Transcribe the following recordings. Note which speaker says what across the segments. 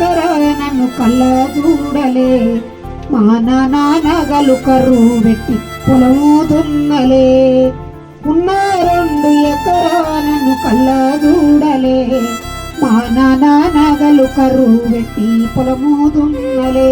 Speaker 1: ఎకరా నన్ను కళ్ళ చూడలే, మా నాన్న నగలు కర్రు పెట్టి పొలము దున్నలే. ఉన్న 2 ఎకరా నన్ను కళ్ళ చూడలే, మా నాన్న నగలు కర్రు పెట్టి పొలము దున్నలే.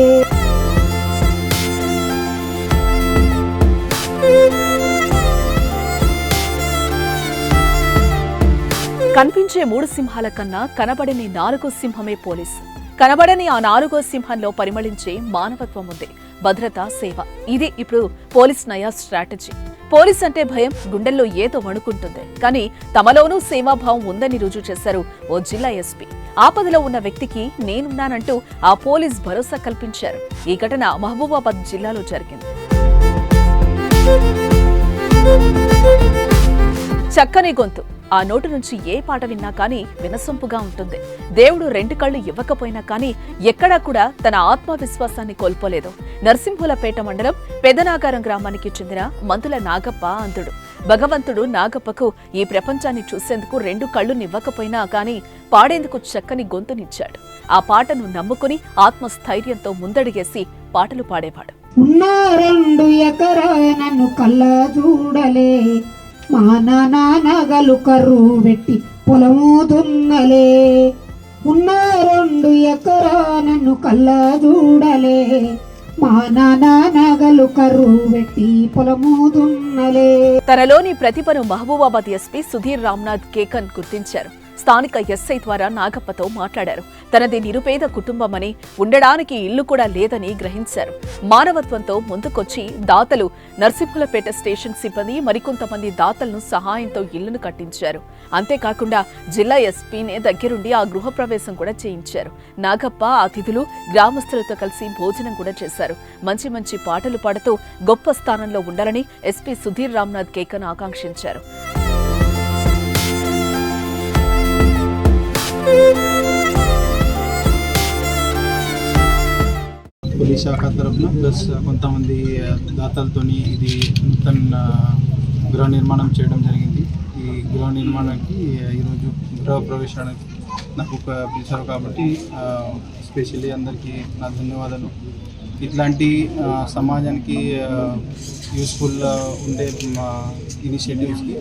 Speaker 2: కనిపించే 3 సింహాల కన్నా కనబడని 4వ సింహమే పోలీస్. కనబడని ఆ 4వ సింహంలో పరిమళించే మానవత్వం ఉంది, భద్రత, సేవ. ఇది ఇప్పుడు పోలీస్ నయా స్ట్రాటజీ. పోలీస్ అంటే భయం, గుండెల్లో ఏదో వణుకుంటుంది. కానీ తమలోనూ సేవాభావం ఉందని రుజువు చేశారు ఓ జిల్లా ఎస్పీ. ఆపదలో ఉన్న వ్యక్తికి నేనున్నానంటూ ఆ పోలీస్ భరోసా కల్పించారు. ఈ ఘటన మహబూబాబాద్ జిల్లాలో జరిగింది. చక్కని గొంతు, ఆ నోటు నుంచి ఏ పాట విన్నా కానీ వినసొంపుగా ఉంటుంది. దేవుడు 2 కళ్ళు ఇవ్వకపోయినా కానీ ఎక్కడా కూడా తన ఆత్మవిశ్వాసాన్ని కోల్పోలేదు. నరసింహులపేట మండలం పెదనాగారం గ్రామానికి చెందిన మంతుల నాగప్ప అంతుడు. భగవంతుడు నాగప్పకు ఈ ప్రపంచాన్ని చూసేందుకు 2 కళ్ళునివ్వకపోయినా కానీ పాడేందుకు చక్కని గొంతునిచ్చాడు. ఆ పాటను నమ్ముకుని ఆత్మస్థైర్యంతో ముందడిగేసి పాటలు పాడేవాడు.
Speaker 1: ఉన్న 2 ఎకరా నన్ను కళ్ళ చూడలే, మా నాన్న నగలు కర్రు పెట్టి పొలము దున్నలే. ఉన్న 2 ఎకరా నన్ను కళ్ళ చూడలే, మా నాన్న నగలు కర్రు పెట్టి పొలము దున్నలే.
Speaker 2: తనలోని ప్రతిభను మహబూబాబాద్ ఎస్పీ సుధీర్ రామ్నాథ్ కేకన్ గుర్తించారు. స్థానిక ఎస్ఐ ద్వారా నాగప్పతో మాట్లాడారు. తనది నిరుపేద కుటుంబమని, ఉండడానికి ఇల్లు కూడా లేదని గ్రహించారు. మానవత్వంతో ముందుకొచ్చి దాతలు, నర్సింహులపేట స్టేషన్ సిబ్బంది మరికొంతమంది దాతలను సహాయంతో ఇల్లును కట్టించారు. అంతేకాకుండా జిల్లా ఎస్పీనే దగ్గరుండి ఆ గృహప్రవేశం కూడా చేయించారు. నాగప్ప అతిథులు, గ్రామస్తులతో కలిసి భోజనం కూడా చేశారు. మంచి మంచి పాటలు పాడుతూ గొప్ప స్థానంలో ఉండాలని ఎస్పీ సుధీర్ రామ్నాథ్ కేకన్ ఆకాంక్షించారు.
Speaker 3: పోలీస్ శాఖ తరఫున ప్లస్ కొంతమంది దాతలతోని ఇది నూతన గృహ నిర్మాణం చేయడం జరిగింది. ఈ గృహ నిర్మాణానికి ఈరోజు గృహ ప్రవేశానికి నాకు పిలిచారు కాబట్టి స్పెషల్లీ అందరికీ నా ధన్యవాదాలు. ఇట్లాంటి సమాజానికి యూస్ఫుల్ ఉండే ఇనిషియేటివ్స్కి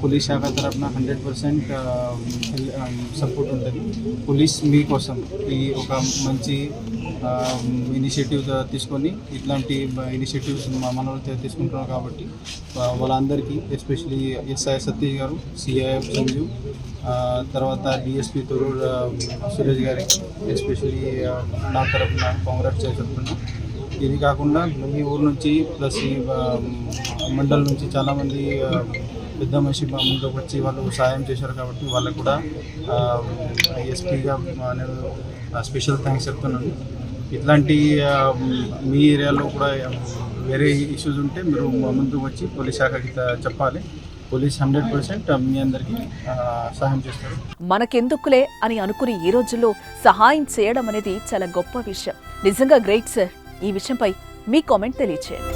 Speaker 3: పోలీస్ శాఖ తరఫున 100% సపోర్ట్ ఉంటుంది. పోలీస్ మీకోసం ఈ ఒక మంచి ఇనిషియేటివ్ తీసుకొని ఇట్లాంటి ఇనిషియేటివ్స్ మనలో తీసుకుంటున్నారు కాబట్టి వాళ్ళందరికీ ఎస్పెషలీ ఎస్ఐ సతీష్ గారు, సిఐ సంజు, తర్వాత డిఎస్పీ తొరూర్ సురేష్ గారికి ఎస్పెషలీ నా తరఫున కాంగ్రెస్ చెప్తున్నాను. ఇది కాకుండా ఈ ఊరు నుంచి ప్లస్ ఈ మండలం నుంచి చాలామంది పెద్ద మనిషి ముందుకు వచ్చి వాళ్ళు సహాయం చేశారు కాబట్టి వాళ్ళకు కూడా ఎస్పీగా నేను స్పెషల్ థ్యాంక్స్ చెప్తున్నాను. ఇట్లాంటి మీ ఏరియాలో కూడా వేరే ఇష్యూస్ ఉంటే మీరు ముందుకు వచ్చి పోలీస్ శాఖకి చెప్పాలి. పోలీస్ 100% మీ అందరికీ సహాయం చేస్తారు.
Speaker 2: మనకెందుకులే అని అనుకుని ఈ రోజుల్లో సహాయం చేయడం అనేది చాలా గొప్ప విషయం. నిజంగా గ్రేట్ సార్. ఈ విషయంపై మీ కామెంట్ తెలియచేయండి.